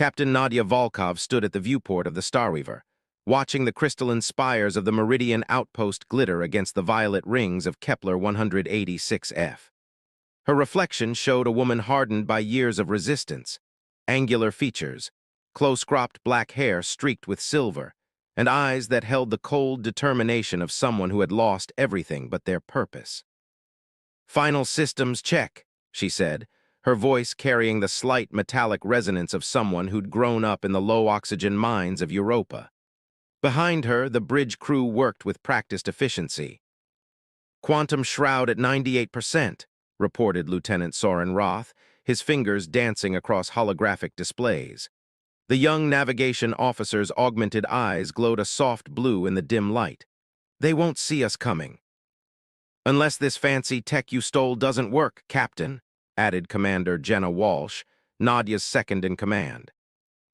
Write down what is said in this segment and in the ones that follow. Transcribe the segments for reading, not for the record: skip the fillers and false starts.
Captain Nadia Volkov stood at the viewport of the Starweaver, watching the crystalline spires of the Meridian outpost glitter against the violet rings of Kepler 186f. Her reflection showed a woman hardened by years of resistance, angular features, close-cropped black hair streaked with silver, and eyes that held the cold determination of someone who had lost everything but their purpose. "Final systems check," she said, her voice carrying the slight metallic resonance of someone who'd grown up in the low-oxygen mines of Europa. Behind her, the bridge crew worked with practiced efficiency. "Quantum shroud at 98%, reported Lieutenant Soren Roth, his fingers dancing across holographic displays. The young navigation officer's augmented eyes glowed a soft blue in the dim light. "They won't see us coming." "Unless this fancy tech you stole doesn't work, Captain," added Commander Jenna Walsh, Nadia's second-in-command.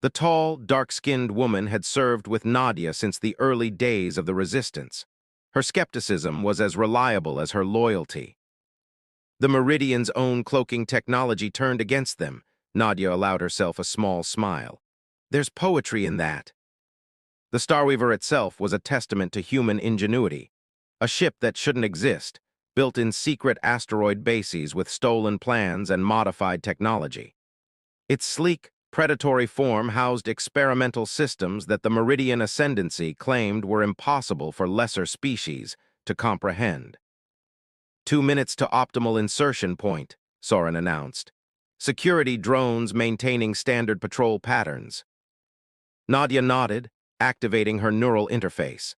The tall, dark-skinned woman had served with Nadia since the early days of the Resistance. Her skepticism was as reliable as her loyalty. The Meridian's own cloaking technology turned against them. Nadia allowed herself a small smile. "There's poetry in that." The Starweaver itself was a testament to human ingenuity. A ship that shouldn't exist, built in secret asteroid bases with stolen plans and modified technology. Its sleek, predatory form housed experimental systems that the Meridian Ascendancy claimed were impossible for lesser species to comprehend. 2 minutes to optimal insertion point, Soren announced. Security drones maintaining standard patrol patterns. Nadia nodded, activating her neural interface.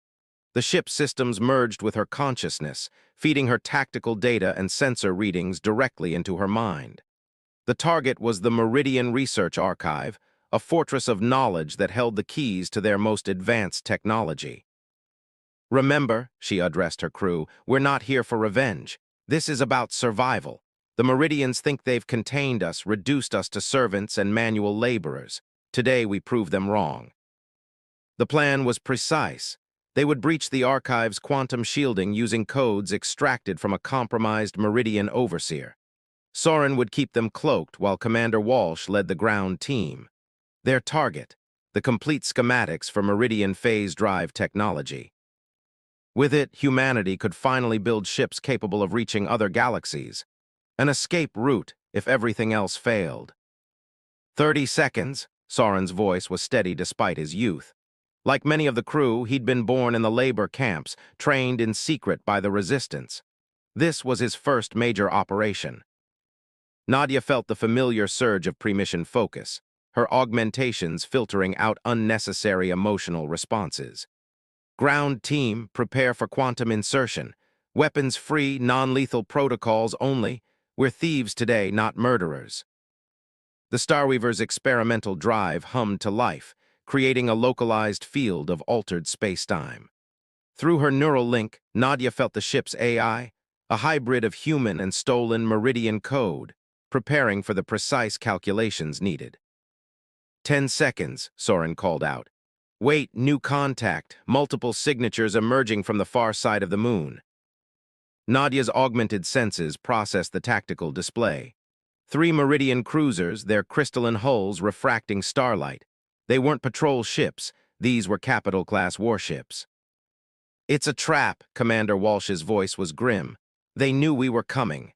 The ship's systems merged with her consciousness, feeding her tactical data and sensor readings directly into her mind. The target was the Meridian Research Archive, a fortress of knowledge that held the keys to their most advanced technology. "Remember," she addressed her crew, "we're not here for revenge. This is about survival. The Meridians think they've contained us, reduced us to servants and manual laborers. Today we prove them wrong." The plan was precise. They would breach the Archive's quantum shielding using codes extracted from a compromised Meridian overseer. Soren would keep them cloaked while Commander Walsh led the ground team. Their target, the complete schematics for Meridian phase drive technology. With it, humanity could finally build ships capable of reaching other galaxies. An escape route if everything else failed. 30 seconds, Soren's voice was steady despite his youth. Like many of the crew, he'd been born in the labor camps, trained in secret by the Resistance. This was his first major operation. Nadia felt the familiar surge of pre-mission focus, her augmentations filtering out unnecessary emotional responses. "Ground team, prepare for quantum insertion. Weapons-free, non-lethal protocols only. We're thieves today, not murderers." The Starweaver's experimental drive hummed to life, creating a localized field of altered space-time. Through her neural link, Nadia felt the ship's AI, a hybrid of human and stolen Meridian code, preparing for the precise calculations needed. 10 seconds, Soren called out. "Wait, new contact, multiple signatures emerging from the far side of the moon." Nadia's augmented senses processed the tactical display. 3 Meridian cruisers, their crystalline hulls refracting starlight. They weren't patrol ships, these were capital-class warships. "It's a trap," Commander Walsh's voice was grim. "They knew we were coming."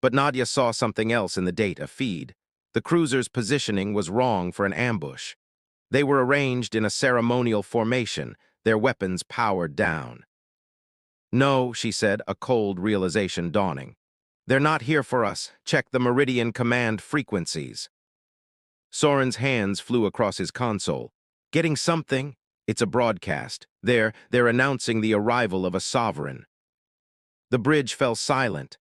But Nadia saw something else in the data feed. The cruiser's positioning was wrong for an ambush. They were arranged in a ceremonial formation, their weapons powered down. "No," she said, a cold realization dawning. "They're not here for us. Check the Meridian command frequencies." Soren's hands flew across his console. "Getting something?" "It's a broadcast. They're announcing the arrival of a sovereign." The bridge fell silent.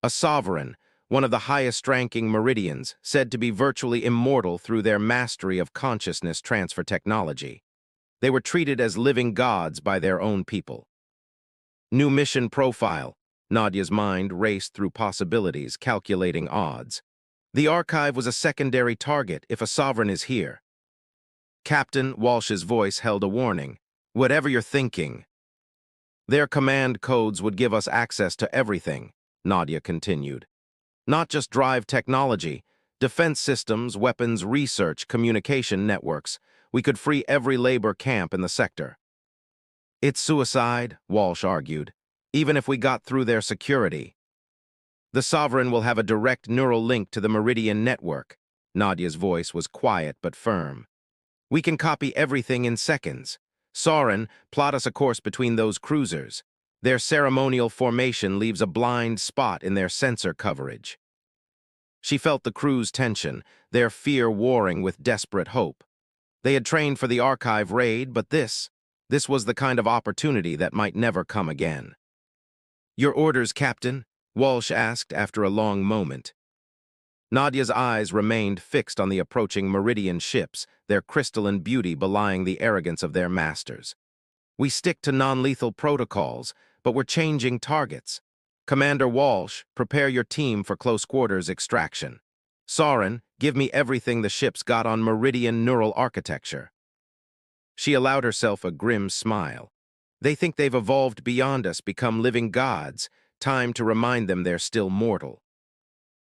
A sovereign, one of the highest-ranking Meridians, said to be virtually immortal through their mastery of consciousness transfer technology. They were treated as living gods by their own people. New mission profile. Nadia's mind raced through possibilities, calculating odds. The Archive was a secondary target if a sovereign is here. "Captain," Walsh's voice held a warning. "Whatever you're thinking." "Their command codes would give us access to everything," Nadia continued. "Not just drive technology, Defense systems, weapons, research, communication networks. We could free every labor camp in the sector. It's suicide, Walsh argued, even if we got through their security. The Sovereign will have a direct neural link to the Meridian network. Nadia's voice was quiet but firm. We can copy everything in seconds. Soren, plot us a course between those cruisers. Their ceremonial formation leaves a blind spot in their sensor coverage. She felt the crew's tension, their fear warring with desperate hope. They had trained for the archive raid, but this was the kind of opportunity that might never come again. Your orders, Captain? Walsh asked after a long moment. Nadia's eyes remained fixed on the approaching Meridian ships, their crystalline beauty belying the arrogance of their masters. We stick to non-lethal protocols, but we're changing targets. Commander Walsh, prepare your team for close-quarters extraction. Soren, give me everything the ship's got on Meridian neural architecture. She allowed herself a grim smile. They think they've evolved beyond us, become living gods. Time to remind them they're still mortal.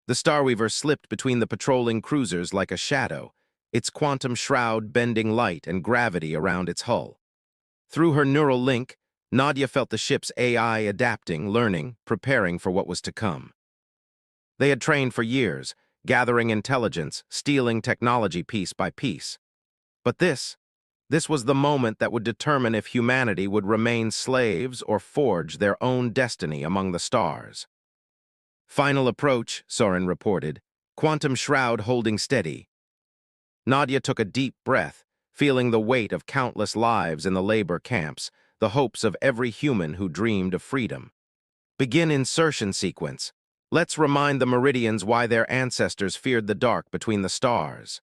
The Starweaver slipped between the patrolling cruisers like a shadow, its quantum shroud bending light and gravity around its hull. Through her neural link, Nadia felt the ship's AI adapting, learning, preparing for what was to come. They had trained for years, gathering intelligence, stealing technology piece by piece. But this was the moment that would determine if humanity would remain slaves or forge their own destiny among the stars. Final approach, Soren reported, quantum shroud holding steady. Nadia took a deep breath, feeling the weight of countless lives in the labor camps, the hopes of every human who dreamed of freedom. Begin insertion sequence. Let's remind the Meridians why their ancestors feared the dark between the stars.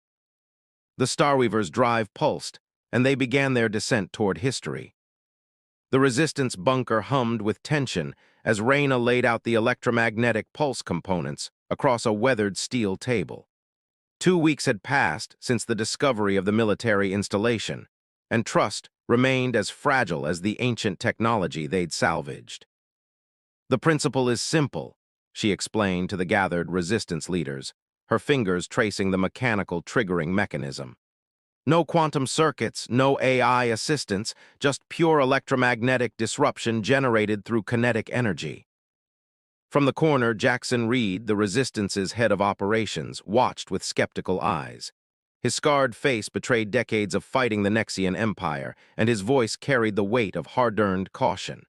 The Starweaver's drive pulsed, and they began their descent toward history. The resistance bunker hummed with tension as Reyna laid out the electromagnetic pulse components across a weathered steel table. 2 weeks had passed since the discovery of the military installation, and trust remained as fragile as the ancient technology they'd salvaged. The principle is simple, she explained to the gathered resistance leaders, her fingers tracing the mechanical triggering mechanism. No quantum circuits, no AI assistance, just pure electromagnetic disruption generated through kinetic energy. From the corner, Jackson Reed, the Resistance's head of operations, watched with skeptical eyes. His scarred face betrayed decades of fighting the Nexian Empire, and his voice carried the weight of hard-earned caution.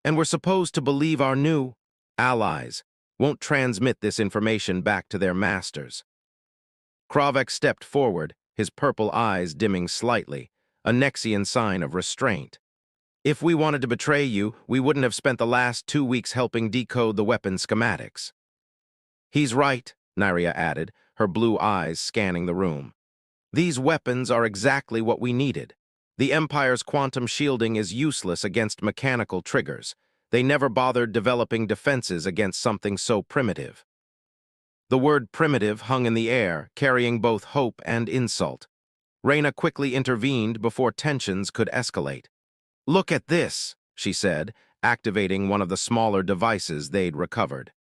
And we're supposed to believe our new allies won't transmit this information back to their masters. Kravek stepped forward, his purple eyes dimming slightly, a Nexian sign of restraint. If we wanted to betray you, we wouldn't have spent the last 2 weeks helping decode the weapon schematics. He's right, Nyria added, her blue eyes scanning the room. These weapons are exactly what we needed. The Empire's quantum shielding is useless against mechanical triggers. They never bothered developing defenses against something so primitive. The word primitive hung in the air, carrying both hope and insult. Reyna quickly intervened before tensions could escalate. Look at this, she said, activating one of the smaller devices they'd recovered.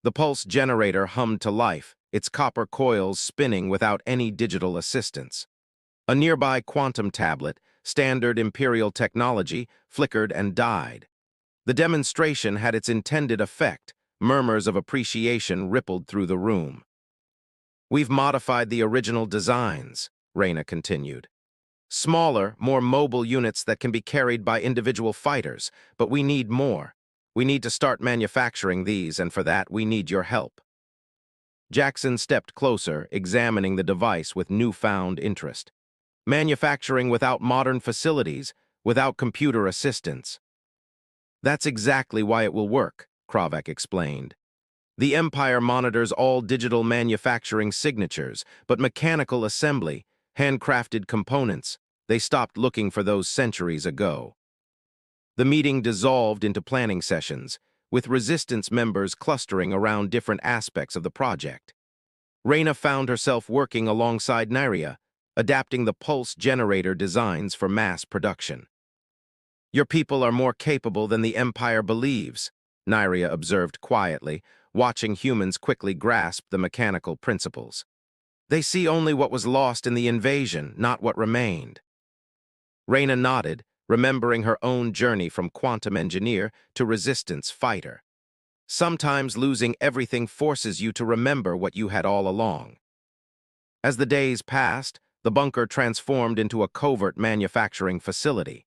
The pulse generator hummed to life, its copper coils spinning without any digital assistance. A nearby quantum tablet, standard Imperial technology, flickered and died. The demonstration had its intended effect. Murmurs of appreciation rippled through the room. We've modified the original designs, Reyna continued. Smaller, more mobile units that can be carried by individual fighters, but we need more. We need to start manufacturing these, and for that we need your help. Jackson stepped closer, examining the device with newfound interest. Manufacturing without modern facilities, without computer assistance. That's exactly why it will work, Kravek explained. The Empire monitors all digital manufacturing signatures, but mechanical assembly, handcrafted components, they stopped looking for those centuries ago. The meeting dissolved into planning sessions, with Resistance members clustering around different aspects of the project. Reyna found herself working alongside Nyria, adapting the pulse generator designs for mass production. Your people are more capable than the Empire believes, Nyria observed quietly, watching humans quickly grasp the mechanical principles. They see only what was lost in the invasion, not what remained. Reyna nodded, remembering her own journey from quantum engineer to resistance fighter. Sometimes losing everything forces you to remember what you had all along. As the days passed, the bunker transformed into a covert manufacturing facility.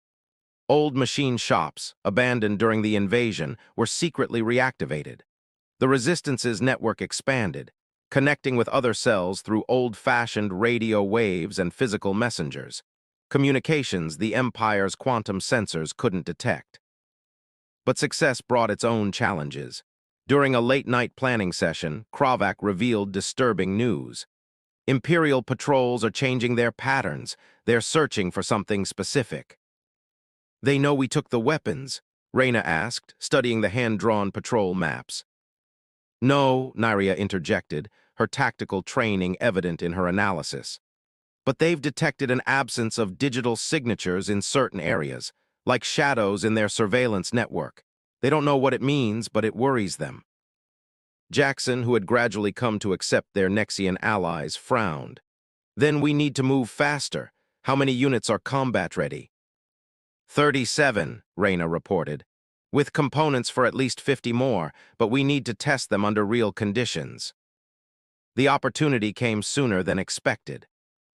Old machine shops, abandoned during the invasion, were secretly reactivated. The Resistance's network expanded, connecting with other cells through old-fashioned radio waves and physical messengers, communications the Empire's quantum sensors couldn't detect. But success brought its own challenges. During a late-night planning session, Kravak revealed disturbing news. Imperial patrols are changing their patterns. They're searching for something specific. "They know we took the weapons?" Reyna asked, studying the hand-drawn patrol maps. "No," Nyria interjected, her tactical training evident in her analysis. "But they've detected an absence of digital signatures in certain areas, like shadows in their surveillance network. They don't know what it means, but it worries them." Jackson, who had gradually come to accept their Nexian allies, frowned. "Then we need to move faster. How many units are combat-ready?" 37, Reyna reported, "with components for at least 50 more, but we need to test them under real conditions." The opportunity came sooner than expected.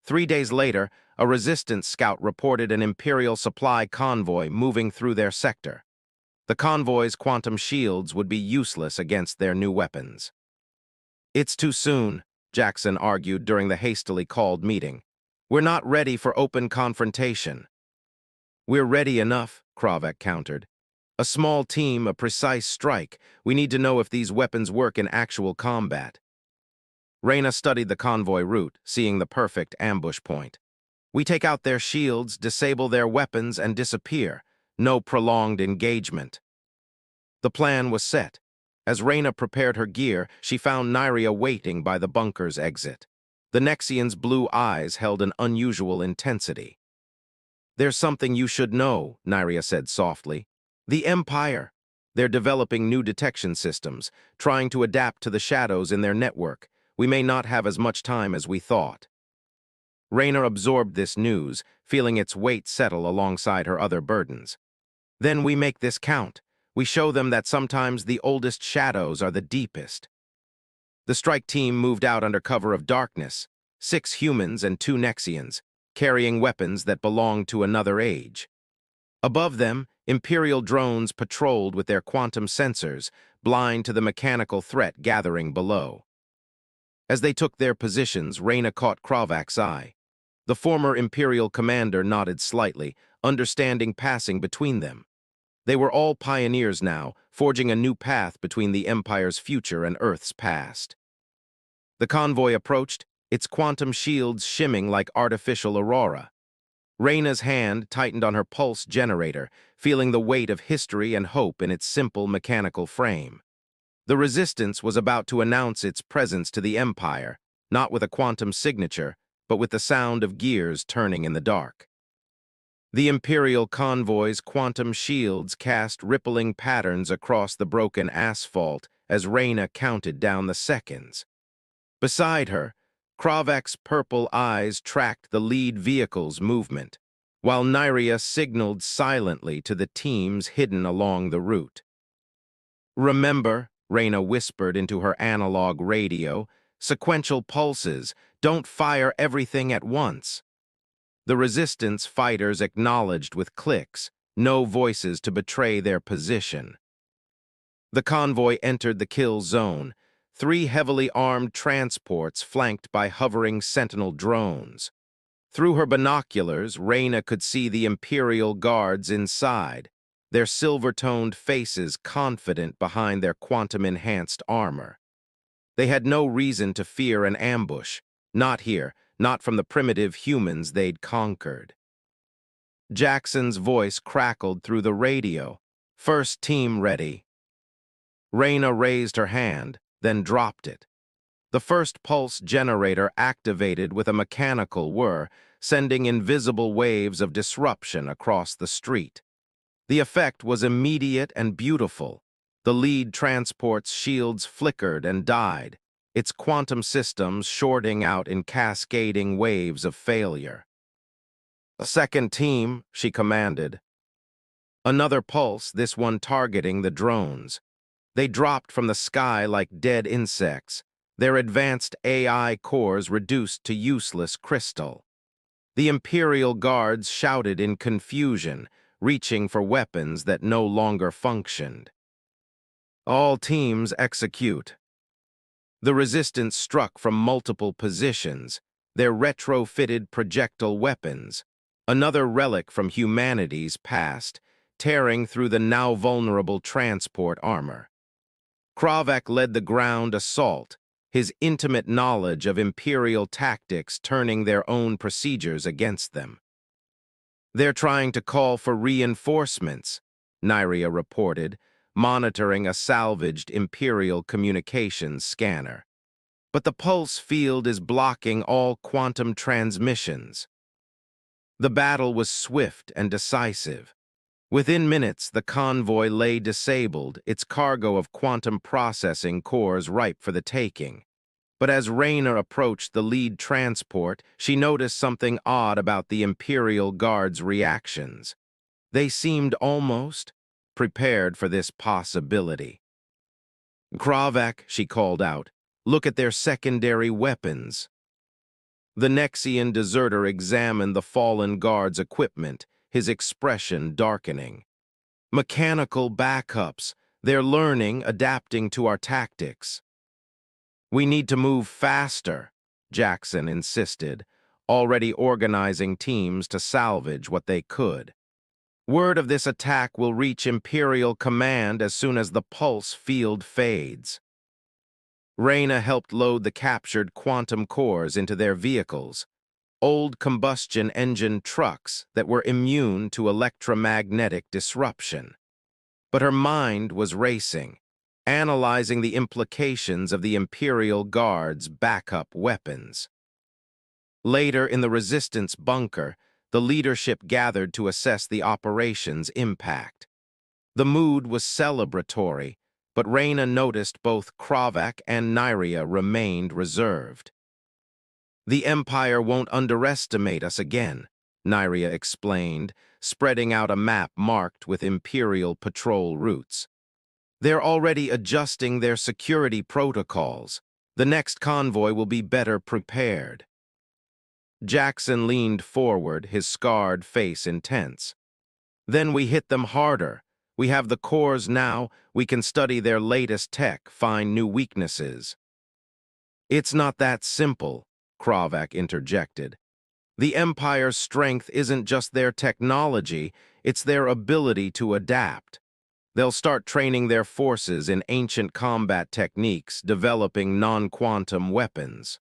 3 days later, a resistance scout reported an Imperial supply convoy moving through their sector. The convoy's quantum shields would be useless against their new weapons. "It's too soon," Jackson argued during the hastily called meeting. "We're not ready for open confrontation." "We're ready enough," Kravak countered. "A small team, a precise strike. We need to know if these weapons work in actual combat." Reyna studied the convoy route, seeing the perfect ambush point. "We take out their shields, disable their weapons, and disappear. No prolonged engagement." The plan was set. As Reyna prepared her gear, she found Nyria waiting by the bunker's exit. The Nexian's blue eyes held an unusual intensity. "There's something you should know," Nyria said softly. "The Empire. They're developing new detection systems, trying to adapt to the shadows in their network. We may not have as much time as we thought." Reyna absorbed this news, feeling its weight settle alongside her other burdens. "Then we make this count. We show them that sometimes the oldest shadows are the deepest." The strike team moved out under cover of darkness, 6 humans and 2 Nexians, carrying weapons that belonged to another age. Above them, Imperial drones patrolled with their quantum sensors, blind to the mechanical threat gathering below. As they took their positions, Reyna caught Kravak's eye. The former Imperial commander nodded slightly, understanding passing between them. They were all pioneers now, forging a new path between the Empire's future and Earth's past. The convoy approached, its quantum shields shimming like artificial aurora. Reyna's hand tightened on her pulse generator, feeling the weight of history and hope in its simple mechanical frame. The Resistance was about to announce its presence to the Empire, not with a quantum signature, but with the sound of gears turning in the dark. The Imperial convoy's quantum shields cast rippling patterns across the broken asphalt as Reyna counted down the seconds. Beside her, Kravak's purple eyes tracked the lead vehicle's movement, while Nyria signaled silently to the teams hidden along the route. "Remember," Reyna whispered into her analog radio, "sequential pulses. Don't fire everything at once." The Resistance fighters acknowledged with clicks, no voices to betray their position. The convoy entered the kill zone, 3 heavily armed transports flanked by hovering Sentinel drones. Through her binoculars, Reyna could see the Imperial guards inside, their silver-toned faces confident behind their quantum-enhanced armor. They had no reason to fear an ambush, not here, not from the primitive humans they'd conquered. Jackson's voice crackled through the radio. "First team ready." Reyna raised her hand, then dropped it. The first pulse generator activated with a mechanical whir, sending invisible waves of disruption across the street. The effect was immediate and beautiful. The lead transport's shields flickered and died, its quantum systems shorting out in cascading waves of failure. "A second team," she commanded. Another pulse, this one targeting the drones. They dropped from the sky like dead insects, their advanced AI cores reduced to useless crystal. The Imperial guards shouted in confusion, reaching for weapons that no longer functioned. "All teams execute." The resistance struck from multiple positions, their retrofitted projectile weapons, another relic from humanity's past, tearing through the now vulnerable transport armor. Kravak led the ground assault, his intimate knowledge of Imperial tactics turning their own procedures against them. "They're trying to call for reinforcements," Nyria reported, monitoring a salvaged Imperial communications scanner. "But the pulse field is blocking all quantum transmissions." The battle was swift and decisive. Within minutes, the convoy lay disabled, its cargo of quantum processing cores ripe for the taking. But as Rayna approached the lead transport, she noticed something odd about the Imperial Guard's reactions. They seemed almost prepared for this possibility. "Kravak," she called out, "look at their secondary weapons." The Nexian deserter examined the fallen guard's equipment, his expression darkening. "Mechanical backups. They're learning, adapting to our tactics." "We need to move faster," Jackson insisted, already organizing teams to salvage what they could. "Word of this attack will reach Imperial Command as soon as the pulse field fades." Rayna helped load the captured quantum cores into their vehicles, old combustion engine trucks that were immune to electromagnetic disruption. But her mind was racing, analyzing the implications of the Imperial Guard's backup weapons. Later in the Resistance bunker, the leadership gathered to assess the operation's impact. The mood was celebratory, but Rayna noticed both Kravak and Nyria remained reserved. "The Empire won't underestimate us again," Nyria explained, spreading out a map marked with Imperial patrol routes. "They're already adjusting their security protocols. The next convoy will be better prepared." Jackson leaned forward, his scarred face intense. "Then we hit them harder. We have the cores now, we can study their latest tech, find new weaknesses." "It's not that simple," Kravak interjected. "The Empire's strength isn't just their technology, it's their ability to adapt. They'll start training their forces in ancient combat techniques, developing non-quantum weapons."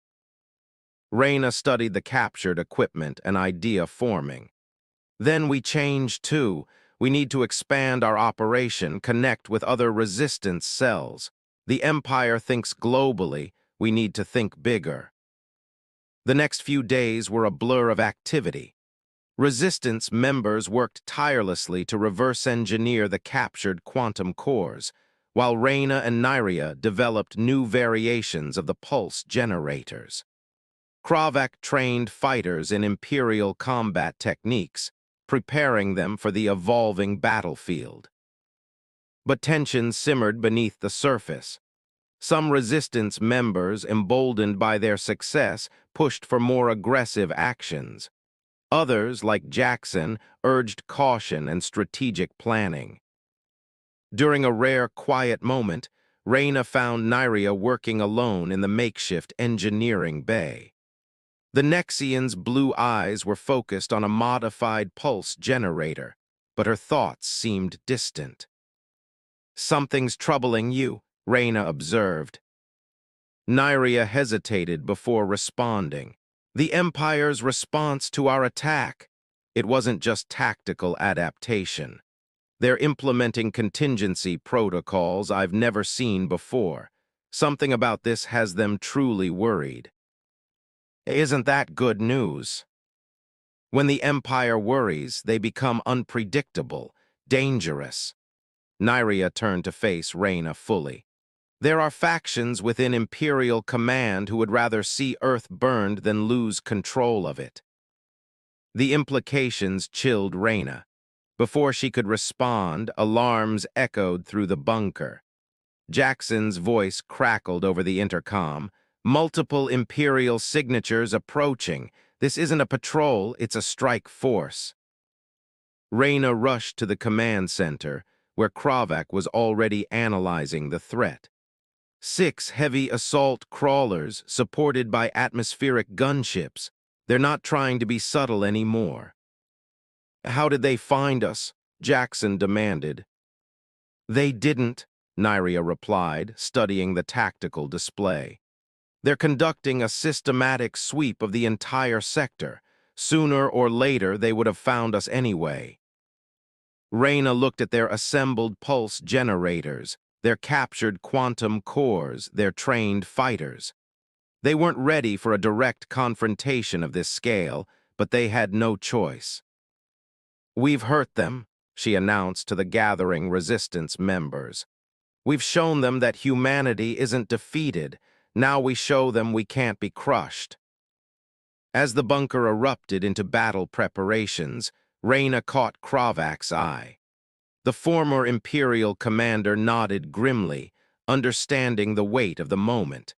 Rayna studied the captured equipment, an idea forming. "Then we change too. We need to expand our operation, connect with other resistance cells. The Empire thinks globally, we need to think bigger." The next few days were a blur of activity. Resistance members worked tirelessly to reverse-engineer the captured quantum cores, while Rayna and Nyria developed new variations of the pulse generators. Kravak trained fighters in Imperial combat techniques, preparing them for the evolving battlefield. But tension simmered beneath the surface. Some resistance members, emboldened by their success, pushed for more aggressive actions. Others, like Jackson, urged caution and strategic planning. During a rare, quiet moment, Rayna found Nyria working alone in the makeshift engineering bay. The Nexian's blue eyes were focused on a modified pulse generator, but her thoughts seemed distant. "Something's troubling you," Rayna observed. Nyria hesitated before responding. "The Empire's response to our attack. It wasn't just tactical adaptation. They're implementing contingency protocols I've never seen before. Something about this has them truly worried." "Isn't that good news?" "When the Empire worries, they become unpredictable, dangerous." Nyria turned to face Reyna fully. There are factions within Imperial Command who would rather see Earth burned than lose control of it. The implications chilled Reyna. Before she could respond, alarms echoed through the bunker. Jackson's voice crackled over the intercom. Multiple Imperial signatures approaching. This isn't a patrol, it's a strike force. Reyna rushed to the command center, where Kravak was already analyzing the threat. 6 heavy assault crawlers supported by atmospheric gunships. They're not trying to be subtle anymore. How did they find us? Jackson demanded. They didn't, Nyria replied, studying the tactical display. They're conducting a systematic sweep of the entire sector. Sooner or later, they would have found us anyway. Reyna looked at their assembled pulse generators, their captured quantum cores, their trained fighters. They weren't ready for a direct confrontation of this scale, but they had no choice. We've hurt them, she announced to the gathering resistance members. We've shown them that humanity isn't defeated. Now we show them we can't be crushed. As the bunker erupted into battle preparations, Reyna caught Kravak's eye. The former Imperial commander nodded grimly, understanding the weight of the moment.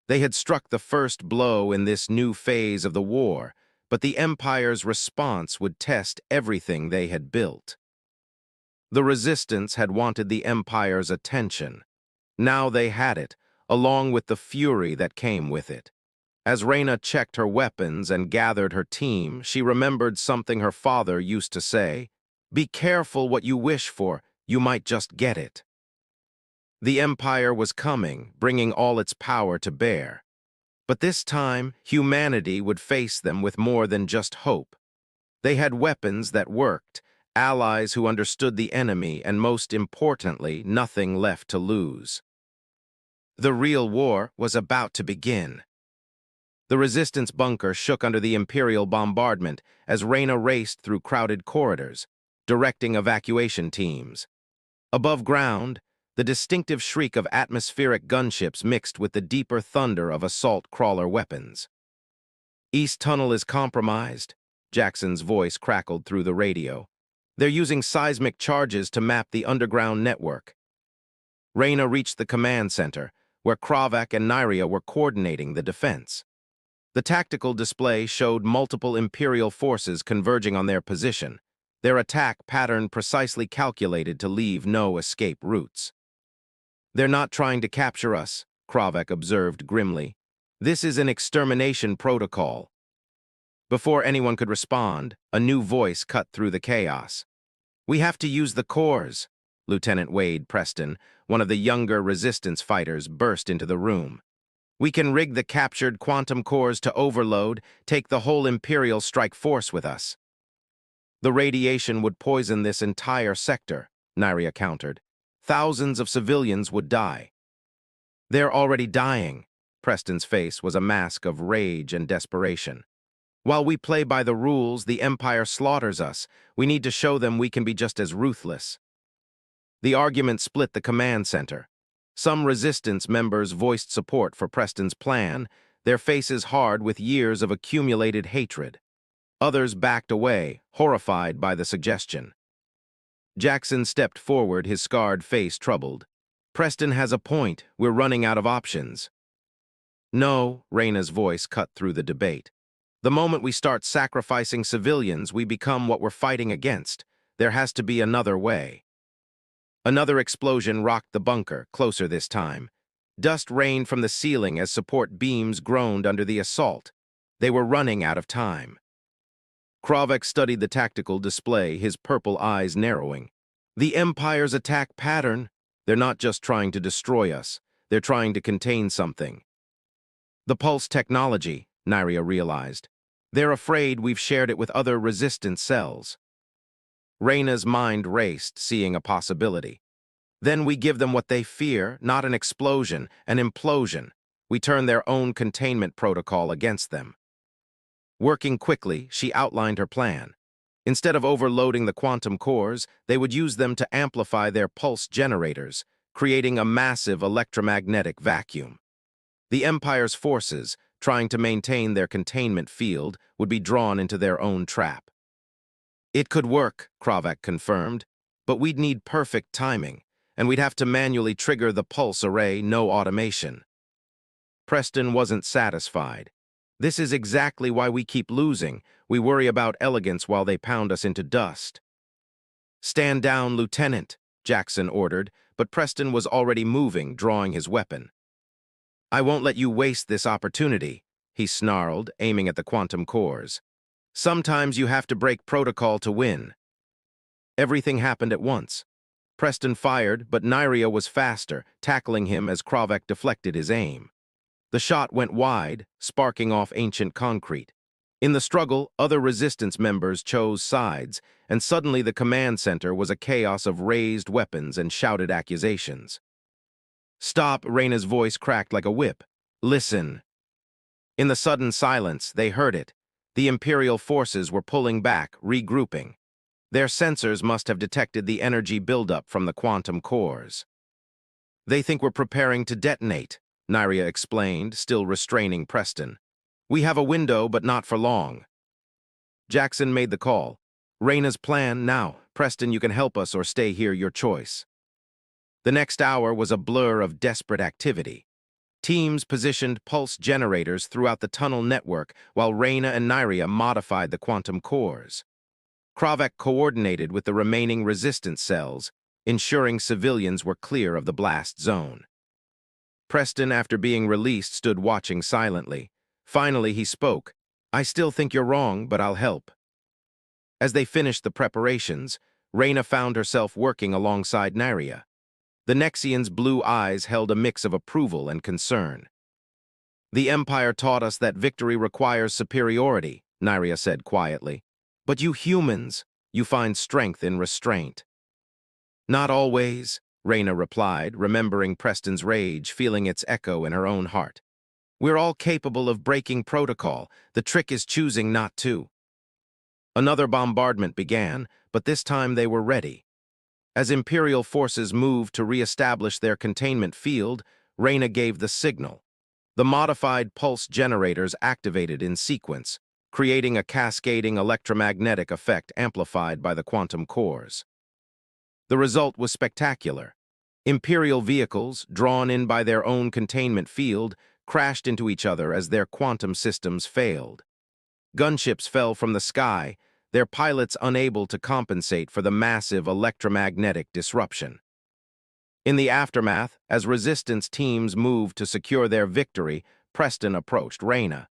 They had struck the first blow in this new phase of the war, but the Empire's response would test everything they had built. The Resistance had wanted the Empire's attention. Now they had it, along with the fury that came with it. As Reyna checked her weapons and gathered her team, she remembered something her father used to say, "Be careful what you wish for, you might just get it." The Empire was coming, bringing all its power to bear. But this time, humanity would face them with more than just hope. They had weapons that worked, allies who understood the enemy, and most importantly, nothing left to lose. The real war was about to begin. The Resistance bunker shook under the Imperial bombardment as Reyna raced through crowded corridors, directing evacuation teams. Above ground, the distinctive shriek of atmospheric gunships mixed with the deeper thunder of assault crawler weapons. East Tunnel is compromised, Jackson's voice crackled through the radio. They're using seismic charges to map the underground network. Reyna reached the command center, where Kravak and Nyria were coordinating the defense. The tactical display showed multiple Imperial forces converging on their position, their attack pattern precisely calculated to leave no escape routes. They're not trying to capture us, Kravak observed grimly. This is an extermination protocol. Before anyone could respond, a new voice cut through the chaos. We have to use the cores. Lieutenant Wade Preston, one of the younger Resistance fighters, burst into the room. We can rig the captured quantum cores to overload, take the whole Imperial strike force with us. The radiation would poison this entire sector, Nyria countered. Thousands of civilians would die. They're already dying. Preston's face was a mask of rage and desperation. While we play by the rules, the Empire slaughters us. We need to show them we can be just as ruthless. The argument split the command center. Some Resistance members voiced support for Preston's plan, their faces hard with years of accumulated hatred. Others backed away, horrified by the suggestion. Jackson stepped forward, his scarred face troubled. Preston has a point. We're running out of options. No, Reyna's voice cut through the debate. The moment we start sacrificing civilians, we become what we're fighting against. There has to be another way. Another explosion rocked the bunker, closer this time. Dust rained from the ceiling as support beams groaned under the assault. They were running out of time. Kravak studied the tactical display, his purple eyes narrowing. The Empire's attack pattern. They're not just trying to destroy us. They're trying to contain something. The pulse technology, Nyria realized. They're afraid we've shared it with other Resistance cells. Reyna's mind raced, seeing a possibility. Then we give them what they fear, not an explosion, an implosion. We turn their own containment protocol against them. Working quickly, she outlined her plan. Instead of overloading the quantum cores, they would use them to amplify their pulse generators, creating a massive electromagnetic vacuum. The Empire's forces, trying to maintain their containment field, would be drawn into their own trap. It could work, Kravak confirmed, but we'd need perfect timing, and we'd have to manually trigger the pulse array, no automation. Preston wasn't satisfied. This is exactly why we keep losing. We worry about elegance while they pound us into dust. Stand down, Lieutenant, Jackson ordered, but Preston was already moving, drawing his weapon. I won't let you waste this opportunity, he snarled, aiming at the quantum cores. Sometimes you have to break protocol to win. Everything happened at once. Preston fired, but Nyria was faster, tackling him as Kravak deflected his aim. The shot went wide, sparking off ancient concrete. In the struggle, other resistance members chose sides, and suddenly the command center was a chaos of raised weapons and shouted accusations. Stop, Reyna's voice cracked like a whip. Listen. In the sudden silence, they heard it. The Imperial forces were pulling back, regrouping. Their sensors must have detected the energy buildup from the quantum cores. They think we're preparing to detonate, Nyria explained, still restraining Preston. We have a window, but not for long. Jackson made the call. Reyna's plan now. Preston, you can help us or stay here, your choice. The next hour was a blur of desperate activity. Teams positioned pulse generators throughout the tunnel network while Reyna and Nyria modified the quantum cores. Kravak coordinated with the remaining resistance cells, ensuring civilians were clear of the blast zone. Preston, after being released, stood watching silently. Finally, he spoke. I still think you're wrong, but I'll help. As they finished the preparations, Reyna found herself working alongside Nyria. The Nexian's blue eyes held a mix of approval and concern. The Empire taught us that victory requires superiority, Nyria said quietly. But you humans, you find strength in restraint. Not always, Reyna replied, remembering Preston's rage, feeling its echo in her own heart. We're all capable of breaking protocol. The trick is choosing not to. Another bombardment began, but this time they were ready. As Imperial forces moved to re-establish their containment field, Reyna gave the signal. The modified pulse generators activated in sequence, creating a cascading electromagnetic effect amplified by the quantum cores. The result was spectacular. Imperial vehicles, drawn in by their own containment field, crashed into each other as their quantum systems failed. Gunships fell from the sky, their pilots unable to compensate for the massive electromagnetic disruption. In the aftermath, as resistance teams moved to secure their victory, Preston approached Reyna.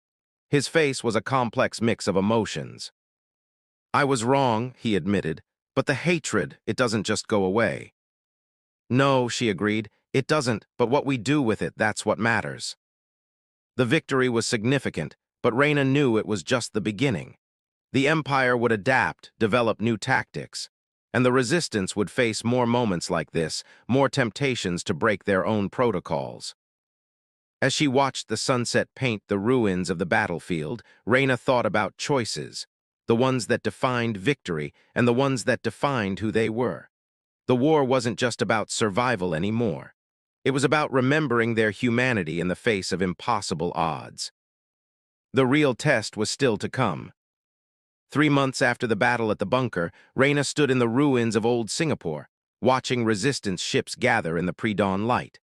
His face was a complex mix of emotions. I was wrong, he admitted, but the hatred, it doesn't just go away. No, she agreed, it doesn't, but what we do with it, that's what matters. The victory was significant, but Reyna knew it was just the beginning. The Empire would adapt, develop new tactics, and the Resistance would face more moments like this, more temptations to break their own protocols. As she watched the sunset paint the ruins of the battlefield, Reyna thought about choices, the ones that defined victory and the ones that defined who they were. The war wasn't just about survival anymore. It was about remembering their humanity in the face of impossible odds. The real test was still to come. 3 months after the battle at the bunker, Reyna stood in the ruins of old Singapore, watching resistance ships gather in the pre-dawn light.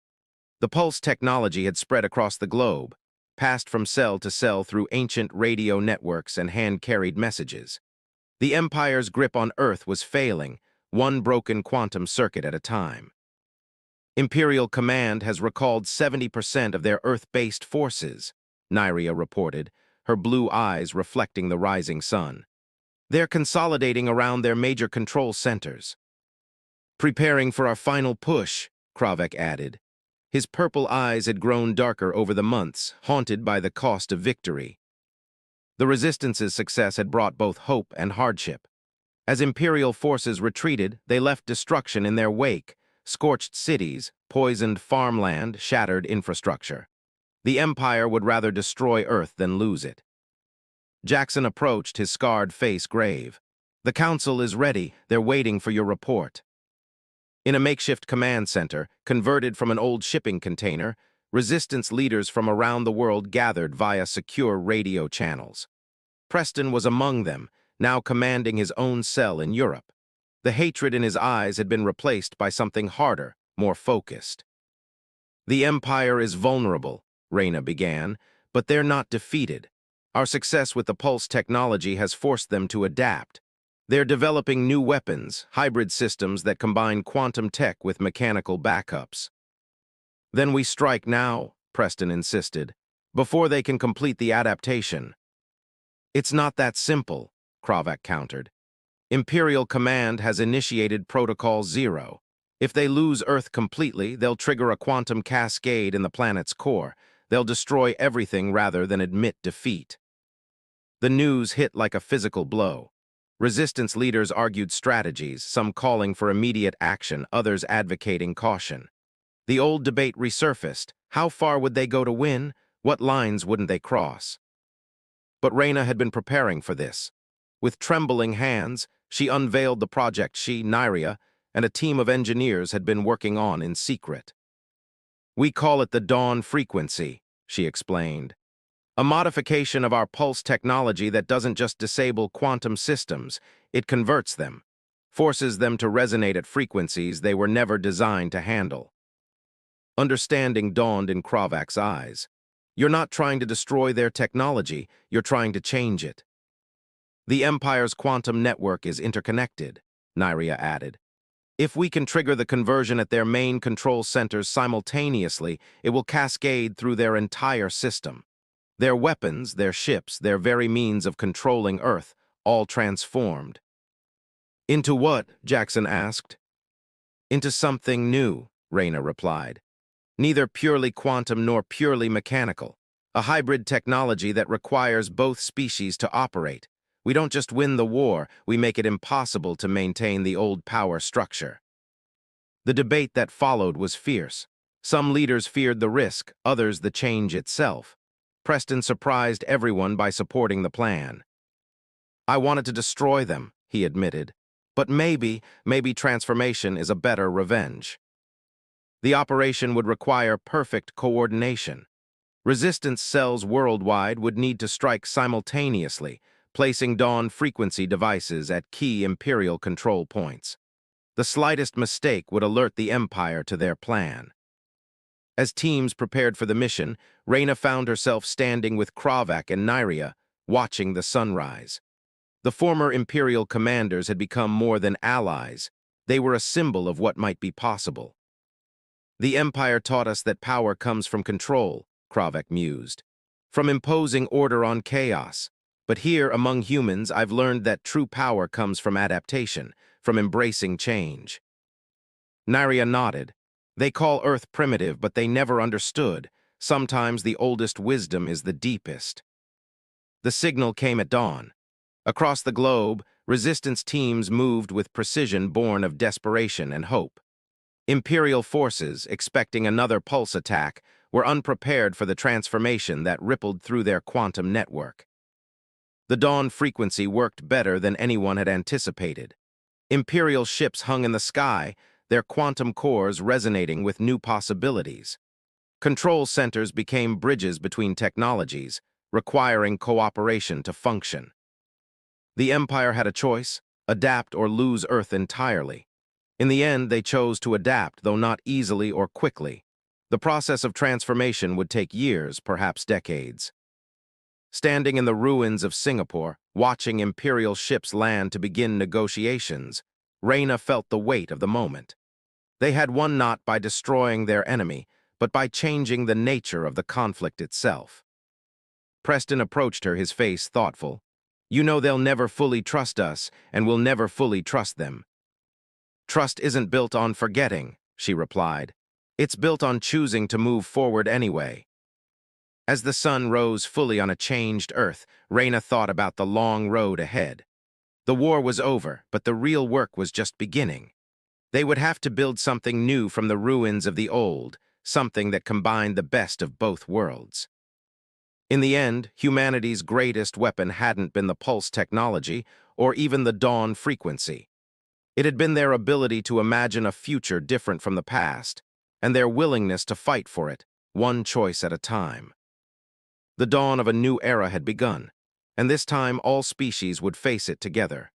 The pulse technology had spread across the globe, passed from cell to cell through ancient radio networks and hand-carried messages. The Empire's grip on Earth was failing, one broken quantum circuit at a time. Imperial Command has recalled 70% of their Earth-based forces, Nyria reported, her blue eyes reflecting the rising sun. They're consolidating around their major control centers. Preparing for our final push, Kravak added. His purple eyes had grown darker over the months, haunted by the cost of victory. The Resistance's success had brought both hope and hardship. As Imperial forces retreated, they left destruction in their wake, scorched cities, poisoned farmland, shattered infrastructure. The Empire would rather destroy Earth than lose it. Jackson approached, his scarred face grave. The council is ready. They're waiting for your report. In a makeshift command center, converted from an old shipping container, resistance leaders from around the world gathered via secure radio channels. Preston was among them, now commanding his own cell in Europe. The hatred in his eyes had been replaced by something harder, more focused. The Empire is vulnerable, Reyna began, but they're not defeated. Our success with the pulse technology has forced them to adapt. They're developing new weapons, hybrid systems that combine quantum tech with mechanical backups. Then we strike now, Preston insisted, before they can complete the adaptation. It's not that simple, Kravak countered. Imperial Command has initiated Protocol Zero. If they lose Earth completely, they'll trigger a quantum cascade in the planet's core. They'll destroy everything rather than admit defeat. The news hit like a physical blow. Resistance leaders argued strategies, some calling for immediate action, others advocating caution. The old debate resurfaced. How far would they go to win? What lines wouldn't they cross? But Reyna had been preparing for this. With trembling hands, she unveiled the project she, Nyria, and a team of engineers had been working on in secret. We call it the Dawn Frequency, she explained. A modification of our pulse technology that doesn't just disable quantum systems, it converts them, forces them to resonate at frequencies they were never designed to handle. Understanding dawned in Kravak's eyes. You're not trying to destroy their technology, you're trying to change it. The Empire's quantum network is interconnected, Nyria added. If we can trigger the conversion at their main control centers simultaneously, it will cascade through their entire system. Their weapons, their ships, their very means of controlling Earth, all transformed. Into what? Jackson asked. Into something new, Reyna replied. Neither purely quantum nor purely mechanical. A hybrid technology that requires both species to operate. We don't just win the war, we make it impossible to maintain the old power structure. The debate that followed was fierce. Some leaders feared the risk, others the change itself. Preston surprised everyone by supporting the plan. I wanted to destroy them, he admitted. But maybe transformation is a better revenge. The operation would require perfect coordination. Resistance cells worldwide would need to strike simultaneously, placing Dawn frequency devices at key Imperial control points. The slightest mistake would alert the Empire to their plan. As teams prepared for the mission, Reyna found herself standing with Kravak and Nyria, watching the sunrise. The former Imperial commanders had become more than allies. They were a symbol of what might be possible. The Empire taught us that power comes from control, Kravak mused, from imposing order on chaos. But here, among humans, I've learned that true power comes from adaptation, from embracing change. Nyria nodded. They call Earth primitive, but they never understood. Sometimes the oldest wisdom is the deepest. The signal came at dawn. Across the globe, resistance teams moved with precision born of desperation and hope. Imperial forces, expecting another pulse attack, were unprepared for the transformation that rippled through their quantum network. The dawn frequency worked better than anyone had anticipated. Imperial ships hung in the sky, their quantum cores resonating with new possibilities. Control centers became bridges between technologies, requiring cooperation to function. The Empire had a choice: adapt or lose Earth entirely. In the end, they chose to adapt, though not easily or quickly. The process of transformation would take years, perhaps decades. Standing in the ruins of Singapore, watching Imperial ships land to begin negotiations, Reyna felt the weight of the moment. They had won not by destroying their enemy, but by changing the nature of the conflict itself. Preston approached her, his face thoughtful. You know they'll never fully trust us, and we'll never fully trust them. Trust isn't built on forgetting, she replied. It's built on choosing to move forward anyway. As the sun rose fully on a changed Earth, Reyna thought about the long road ahead. The war was over, but the real work was just beginning. They would have to build something new from the ruins of the old, something that combined the best of both worlds. In the end, humanity's greatest weapon hadn't been the pulse technology or even the dawn frequency. It had been their ability to imagine a future different from the past, and their willingness to fight for it, one choice at a time. The dawn of a new era had begun, and this time all species would face it together.